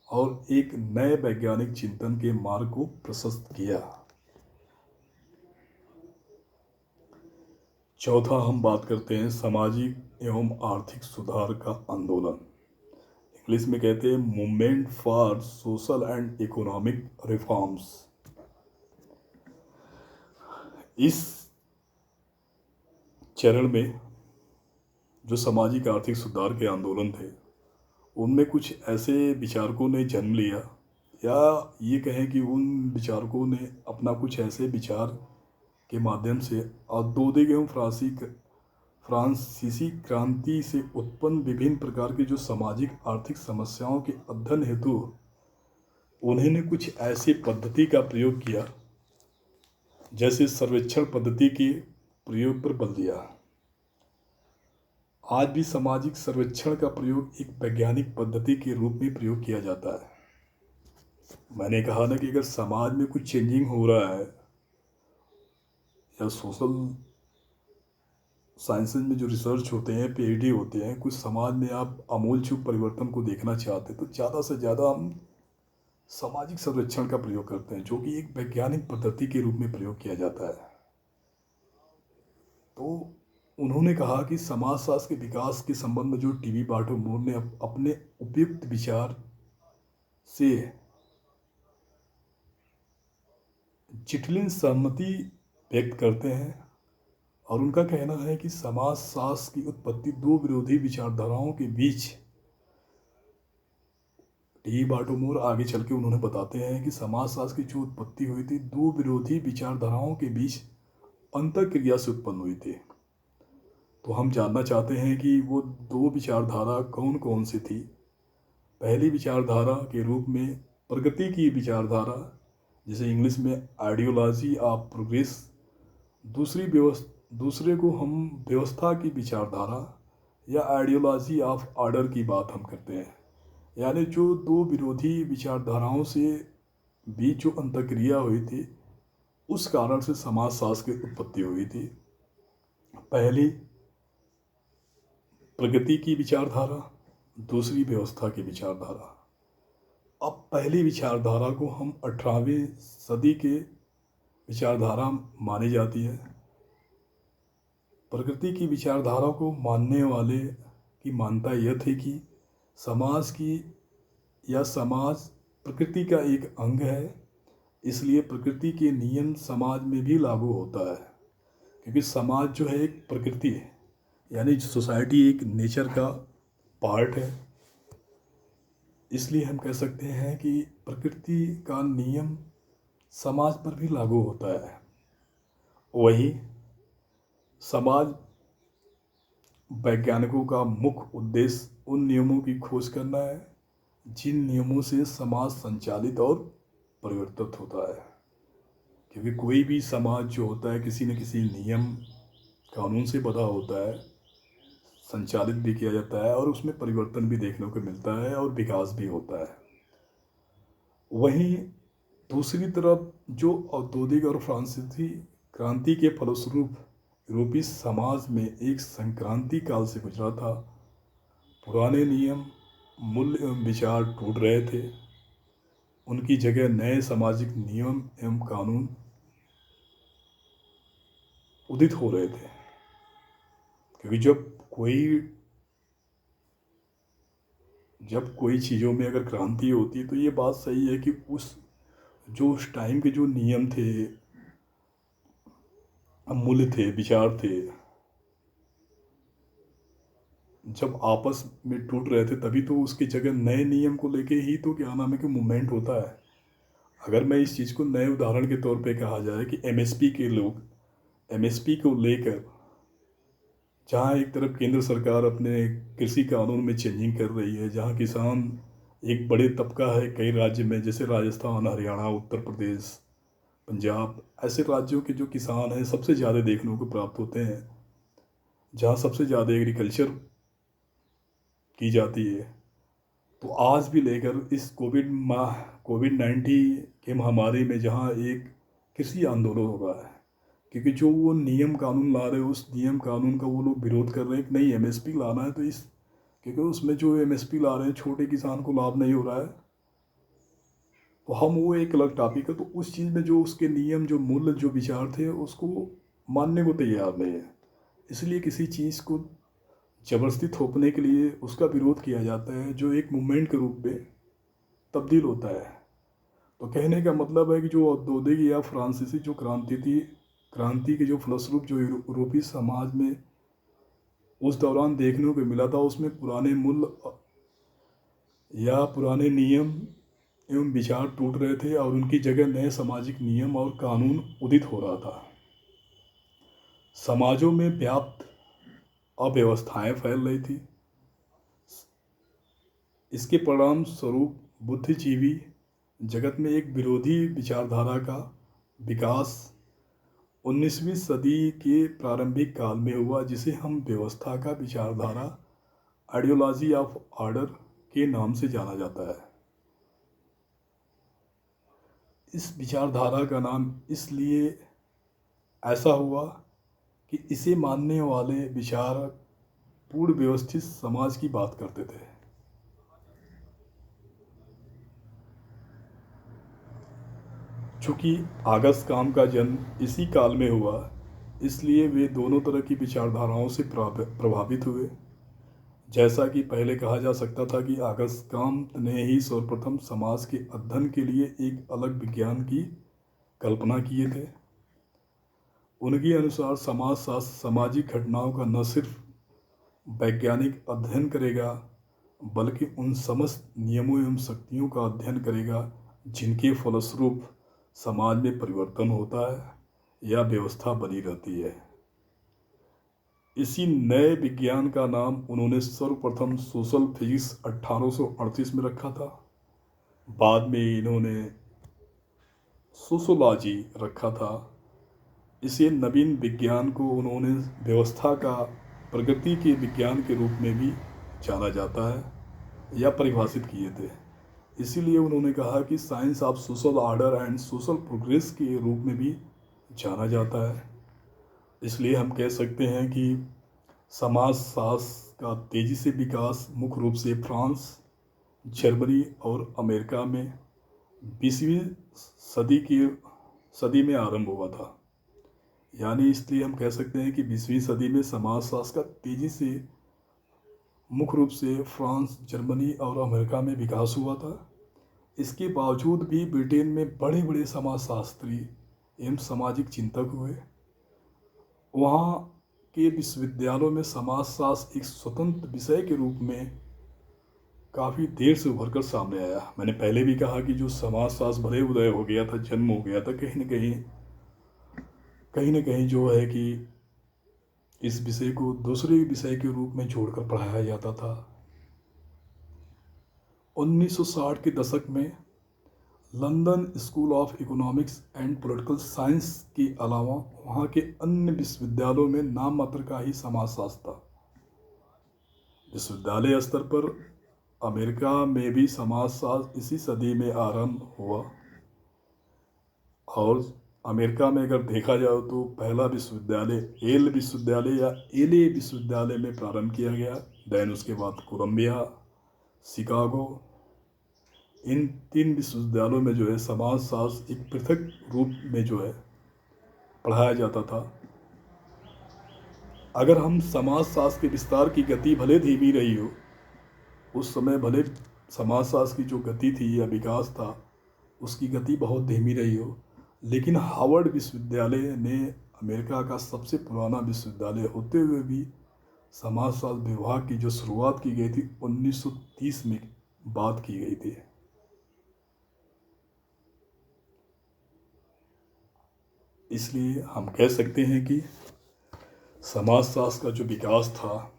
Speaker 1: और एक नए वैज्ञानिक चिंतन के मार्ग को प्रशस्त किया। चौथा हम बात करते हैं सामाजिक एवं आर्थिक सुधार का आंदोलन। इंग्लिश में कहते हैं movement for social and economic reforms. इस चरण में जो सामाजिक आर्थिक सुधार के आंदोलन थे, उनमें कुछ ऐसे विचारकों ने जन्म लिया, या ये कहें कि उन विचारकों ने अपना कुछ ऐसे विचार के माध्यम से औद्योगिक एवं फ्रांसीसी क्रांति से उत्पन्न विभिन्न प्रकार की जो सामाजिक आर्थिक समस्याओं के अध्ययन हेतु उन्होंने कुछ ऐसी पद्धति का प्रयोग किया, जैसे सर्वेक्षण पद्धति के प्रयोग पर बल दिया। आज भी सामाजिक सर्वेक्षण का प्रयोग एक वैज्ञानिक पद्धति के रूप में प्रयोग किया जाता है। मैंने कहा ना कि अगर समाज में कुछ चेंजिंग हो रहा है या सोशल साइंसेज में जो रिसर्च होते हैं, पीएचडी होते हैं, कुछ समाज में आप आमूलचूल परिवर्तन को देखना चाहते हैं, तो ज़्यादा से ज़्यादा हम सामाजिक सर्वेक्षण का प्रयोग करते हैं, जो कि एक वैज्ञानिक पद्धति के रूप में प्रयोग किया जाता है। तो उन्होंने कहा कि समाजशास्त्र के विकास के संबंध में जो टीवी बाल्टीमोर ने अपने उपयुक्त विचार से जटिल सहमति व्यक्त करते हैं, और उनका कहना है कि समाजशास्त्र की उत्पत्ति दो विरोधी विचारधाराओं के बीच, टी बाल्टीमोर आगे चल के उन्होंने बताते हैं कि समाजशास्त्र की जो उत्पत्ति हुई थी दो विरोधी विचारधाराओं के बीच अंतःक्रिया से उत्पन्न हुई थी। तो हम जानना चाहते हैं कि वो दो विचारधारा कौन कौन सी थी। पहली विचारधारा के रूप में प्रगति की विचारधारा, जिसे इंग्लिश में आइडियोलॉजी ऑफ प्रोग्रेस, दूसरे को हम व्यवस्था की विचारधारा या आइडियोलॉजी ऑफ ऑर्डर की बात हम करते हैं। यानी जो दो विरोधी विचारधाराओं से बीच जो अंतःक्रिया हुई थी, उस कारण से समाजशास्त्र की उत्पत्ति हुई थी। पहली प्रगति की विचारधारा, दूसरी व्यवस्था की विचारधारा। अब पहली विचारधारा को हम 18वीं सदी के विचारधारा मानी जाती है। प्रकृति की विचारधारा को मानने वाले की मान्यता यह थी कि समाज प्रकृति का एक अंग है, इसलिए प्रकृति के नियम समाज में भी लागू होता है, क्योंकि समाज जो है एक प्रकृति है, यानी सोसाइटी एक नेचर का पार्ट है। इसलिए हम कह सकते हैं कि प्रकृति का नियम समाज पर भी लागू होता है। वही समाज वैज्ञानिकों का मुख्य उद्देश्य उन नियमों की खोज करना है जिन नियमों से समाज संचालित और परिवर्तित होता है, क्योंकि कोई भी समाज जो होता है किसी न किसी नियम कानून से बंधा होता है, संचालित भी किया जाता है, और उसमें परिवर्तन भी देखने को मिलता है और विकास भी होता है। वहीं दूसरी तरफ जो औद्योगिक और फ्रांसीसी क्रांति के फलस्वरूप यूरोपीय समाज में एक संक्रांति काल से गुजरा था, पुराने नियम, मूल्य एवं विचार टूट रहे थे, उनकी जगह नए सामाजिक नियम एवं कानून उदित हो रहे थे। क्योंकि जब कोई चीज़ों में अगर क्रांति होती है तो ये बात सही है कि उस टाइम के जो नियम थे, मूल्य थे, विचार थे, जब आपस में टूट रहे थे तभी तो उसकी जगह नए नियम को लेके ही तो क्या नाम है कि मूवमेंट होता है। अगर मैं इस चीज़ को नए उदाहरण के तौर पे कहा जाए कि एमएसपी के लोग एमएसपी को लेकर, जहाँ एक तरफ केंद्र सरकार अपने कृषि कानून में चेंजिंग कर रही है, जहाँ किसान एक बड़े तबका है कई राज्य में, जैसे राजस्थान, हरियाणा, उत्तर प्रदेश, पंजाब, ऐसे राज्यों के जो किसान हैं सबसे ज़्यादा देखने को प्राप्त होते हैं, जहाँ सबसे ज़्यादा एग्रीकल्चर की जाती है। तो आज भी लेकर इस कोविड-19 की महामारी में जहाँ एक कृषि आंदोलन हो रहा है, क्योंकि जो वो नियम कानून ला रहे हैं उस नियम कानून का वो लोग विरोध कर रहे हैं कि नहीं एमएसपी लाना है, तो इस क्योंकि उसमें जो एमएसपी ला रहे हैं छोटे किसान को लाभ नहीं हो रहा है। तो हम वो एक अलग टॉपिक है, तो उस चीज़ में जो उसके नियम जो मूल्य जो विचार थे उसको मानने को तैयार नहीं है, इसलिए किसी चीज़ को जबरदस्ती थोपने के लिए उसका विरोध किया जाता है, जो एक मूवमेंट के रूप में तब्दील होता है। तो कहने का मतलब है कि जो औद्योगिक या फ्रांसीसी जो क्रांति थी, क्रांति के जो फलस्वरूप जो यूरोपीय समाज में उस दौरान देखने को मिला था, उसमें पुराने मूल्य या पुराने नियम एवं विचार टूट रहे थे और उनकी जगह नए सामाजिक नियम और कानून उदित हो रहा था। समाजों में व्याप्त अव्यवस्थाएं फैल रही थी। इसके परिणाम स्वरूप बुद्धिजीवी जगत में एक विरोधी विचारधारा का विकास 19वीं सदी के प्रारंभिक काल में हुआ, जिसे हम व्यवस्था का विचारधारा आइडियोलॉजी ऑफ ऑर्डर के नाम से जाना जाता है। इस विचारधारा का नाम इसलिए ऐसा हुआ कि इसे मानने वाले विचारक पूर्ण व्यवस्थित समाज की बात करते थे। चूँकि आगस्त काम का जन्म इसी काल में हुआ, इसलिए वे दोनों तरह की विचारधाराओं से प्रभावित हुए। जैसा कि पहले कहा जा सकता था कि आगस्त काम्त ने ही सर्वप्रथम समाज के अध्ययन के लिए एक अलग विज्ञान की कल्पना किए थे। उनके अनुसार समाजशास्त्र सामाजिक घटनाओं का न सिर्फ वैज्ञानिक अध्ययन करेगा, बल्कि उन समस्त नियमों एवं शक्तियों का अध्ययन करेगा जिनके फलस्वरूप समाज में परिवर्तन होता है या व्यवस्था बनी रहती है। इसी नए विज्ञान का नाम उन्होंने सर्वप्रथम सोशल फिजिक्स 1838 में रखा था। बाद में इन्होंने सोशोलॉजी रखा था। इसे नवीन विज्ञान को उन्होंने व्यवस्था का प्रगति के विज्ञान के रूप में भी जाना जाता है या परिभाषित किए थे। इसीलिए उन्होंने कहा कि science of social order and social progress के रूप में भी जाना जाता है। इसलिए हम कह सकते हैं कि समाजशास्त्र का तेज़ी से विकास मुख्य रूप से फ्रांस, जर्मनी और अमेरिका में 20वीं सदी में आरंभ हुआ था। यानी इसलिए हम कह सकते हैं कि 20वीं सदी में समाजशास्त्र का तेज़ी से मुख्य रूप से फ्रांस, जर्मनी और अमेरिका में विकास हुआ था। इसके बावजूद भी ब्रिटेन में बड़े बड़े समाजशास्त्री एवं सामाजिक चिंतक हुए। वहाँ के विश्वविद्यालयों में समाजशास्त्र एक स्वतंत्र विषय के रूप में काफ़ी देर से उभर कर सामने आया। मैंने पहले भी कहा कि जो समाजशास्त्र भले उदय हो गया था, जन्म हो गया था, कहीं न कहीं जो है कि इस विषय को दूसरे विषय के रूप में जोड़कर पढ़ाया जाता था। 1960 के दशक में London school of economics and political science के अलावा वहाँ के अन्य विश्वविद्यालयों में नाम मात्र का ही समाजशास्त्र था। विश्वविद्यालय स्तर पर अमेरिका में भी समाजशास्त्र इसी सदी में आरंभ हुआ और अमेरिका में अगर देखा जाए तो पहला विश्वविद्यालय येल विश्वविद्यालय या एले विश्वविद्यालय में प्रारंभ किया गया। दैन उसके बाद कोलंबिया, शिकागो, इन 3 विश्वविद्यालयों में जो है समाजशास्त्र एक पृथक रूप में जो है पढ़ाया जाता था। अगर हम समाजशास्त्र के विस्तार की गति भले धीमी रही हो, उस समय भले समाजशास्त्र की जो गति थी या विकास था उसकी गति बहुत धीमी रही हो, लेकिन हार्वर्ड विश्वविद्यालय ने अमेरिका का सबसे पुराना विश्वविद्यालय होते हुए भी समाजशास्त्र विभाग की जो शुरुआत की गई थी 1930 में बात की गई थी। इसलिए हम कह सकते हैं कि समाजशास्त्र का जो विकास था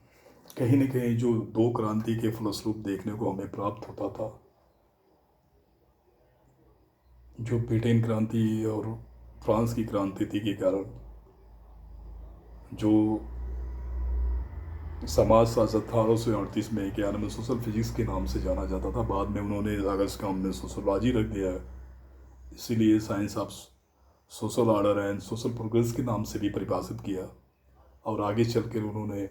Speaker 1: कहीं न कहीं जो 2 क्रांति के फलस्वरूप देखने को हमें प्राप्त होता था, जो ब्रिटेन क्रांति और फ्रांस की क्रांति थी के कारण जो समाजशास्त्र 1838 में 91 में सोशल फिजिक्स के नाम से जाना जाता था, बाद में उन्होंने अगस्त काम में सोशलॉजी रख दिया है। इसीलिए science of social order and social progress के नाम से भी परिभाषित किया। और आगे चलकर उन्होंने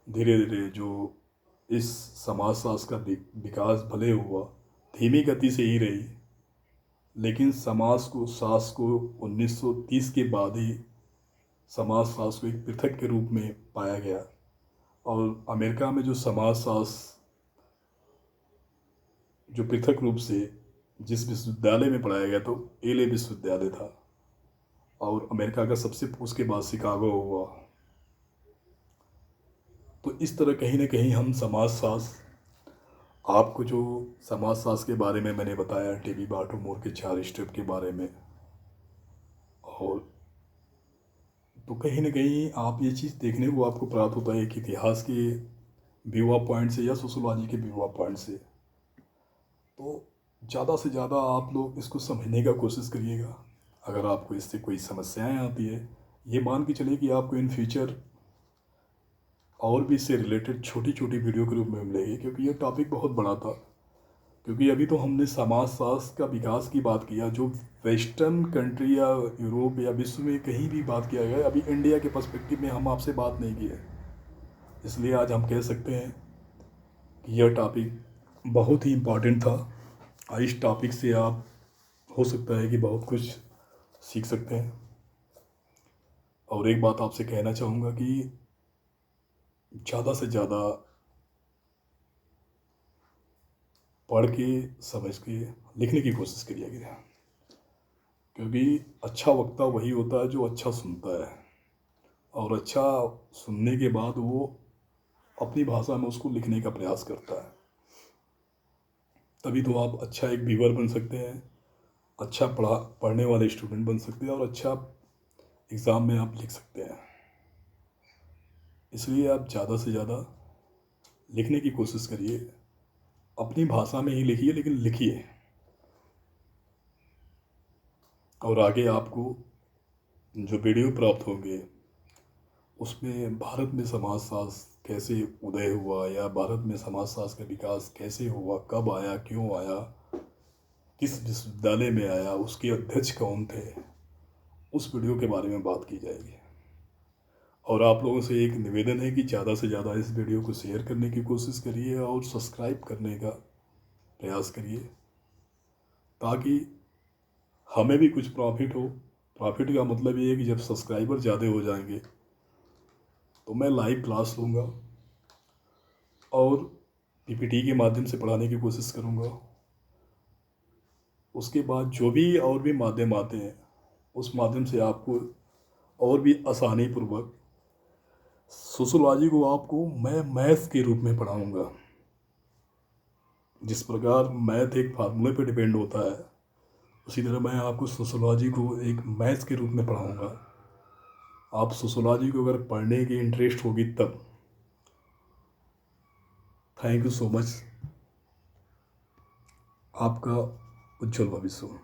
Speaker 1: धीरे धीरे जो इस समाजशास्त्र का विकास भले हुआ, धीमी गति से ही रही, लेकिन शास्त्र को 1930 के बाद ही समाजशास्त्र को एक पृथक के रूप में पाया गया। और अमेरिका में जो समाजशास्त्र जो पृथक रूप से जिस विश्वविद्यालय में पढ़ाया गया तो एले विश्वविद्यालय था, और अमेरिका का सबसे उसके बाद शिकागो हुआ। तो इस तरह कहीं ना कहीं हम समाजशास्त्र, आपको जो समाजशास्त्र के बारे में मैंने बताया, टीबी बाल्टीमोर के 4 स्टेप के बारे में, और तो कहीं ना कहीं आप ये चीज़ देखने को आपको प्राप्त होता है कि इतिहास के व्यू पॉइंट से या सोशोलॉजी के व्यू पॉइंट से। तो ज़्यादा से ज़्यादा आप लोग इसको समझने का कोशिश करिएगा। अगर आपको इससे कोई समस्याएं आती है, ये मान के चलिए कि आपको इन फ्यूचर और भी इससे रिलेटेड छोटी छोटी वीडियो के रूप में मिलेगी, क्योंकि ये टॉपिक बहुत बड़ा था। क्योंकि अभी तो हमने समाजशास्त्र का विकास की बात किया, जो वेस्टर्न कंट्री या यूरोप या विश्व में कहीं भी बात किया गया, अभी इंडिया के पर्सपेक्टिव में हम आपसे बात नहीं की है। इसलिए आज हम कह सकते हैं कि यह टॉपिक बहुत ही इम्पॉर्टेंट था, और इस टॉपिक से आप हो सकता है कि बहुत कुछ सीख सकते हैं। और एक बात आपसे कहना चाहूँगा कि ज़्यादा से ज़्यादा पढ़ के समझ के लिखने की कोशिश करिएगा, क्योंकि अच्छा वक्ता वही होता है जो अच्छा सुनता है, और अच्छा सुनने के बाद वो अपनी भाषा में उसको लिखने का प्रयास करता है। तभी तो आप अच्छा एक व्यूअर बन सकते हैं, अच्छा पढ़ने वाले स्टूडेंट बन सकते हैं, और अच्छा एग्ज़ाम में आप लिख सकते हैं। इसलिए आप ज़्यादा से ज़्यादा लिखने की कोशिश करिए, अपनी भाषा में ही लिखिए, लेकिन लिखिए। और आगे आपको जो वीडियो प्राप्त होंगे उसमें भारत में समाजशास्त्र कैसे उदय हुआ, या भारत में समाजशास्त्र का विकास कैसे हुआ, कब आया, क्यों आया, किस विश्वविद्यालय में आया, उसके अध्यक्ष कौन थे, उस वीडियो के बारे में बात की जाएगी। और आप लोगों से एक निवेदन है कि ज़्यादा से ज़्यादा इस वीडियो को शेयर करने की कोशिश करिए और सब्सक्राइब करने का प्रयास करिए, ताकि हमें भी कुछ प्रॉफिट हो। प्रॉफिट का मतलब ये है कि जब सब्सक्राइबर ज़्यादा हो जाएंगे तो मैं लाइव क्लास लूँगा और पीपीटी के माध्यम से पढ़ाने की कोशिश करूँगा। उसके बाद जो भी और भी माध्यम आते हैं उस माध्यम से आपको और भी आसानी पूर्वक सोशोलॉजी को आपको मैं मैथ्स के रूप में पढ़ाऊँगा। जिस प्रकार मैथ एक फार्मूले पर डिपेंड होता है, उसी तरह मैं आपको सोशोलॉजी को एक मैथ्स के रूप में पढ़ाऊँगा। आप सोशोलॉजी को अगर पढ़ने की इंटरेस्ट होगी तब। Thank you so much. आपका उज्जवल भविष्य हो।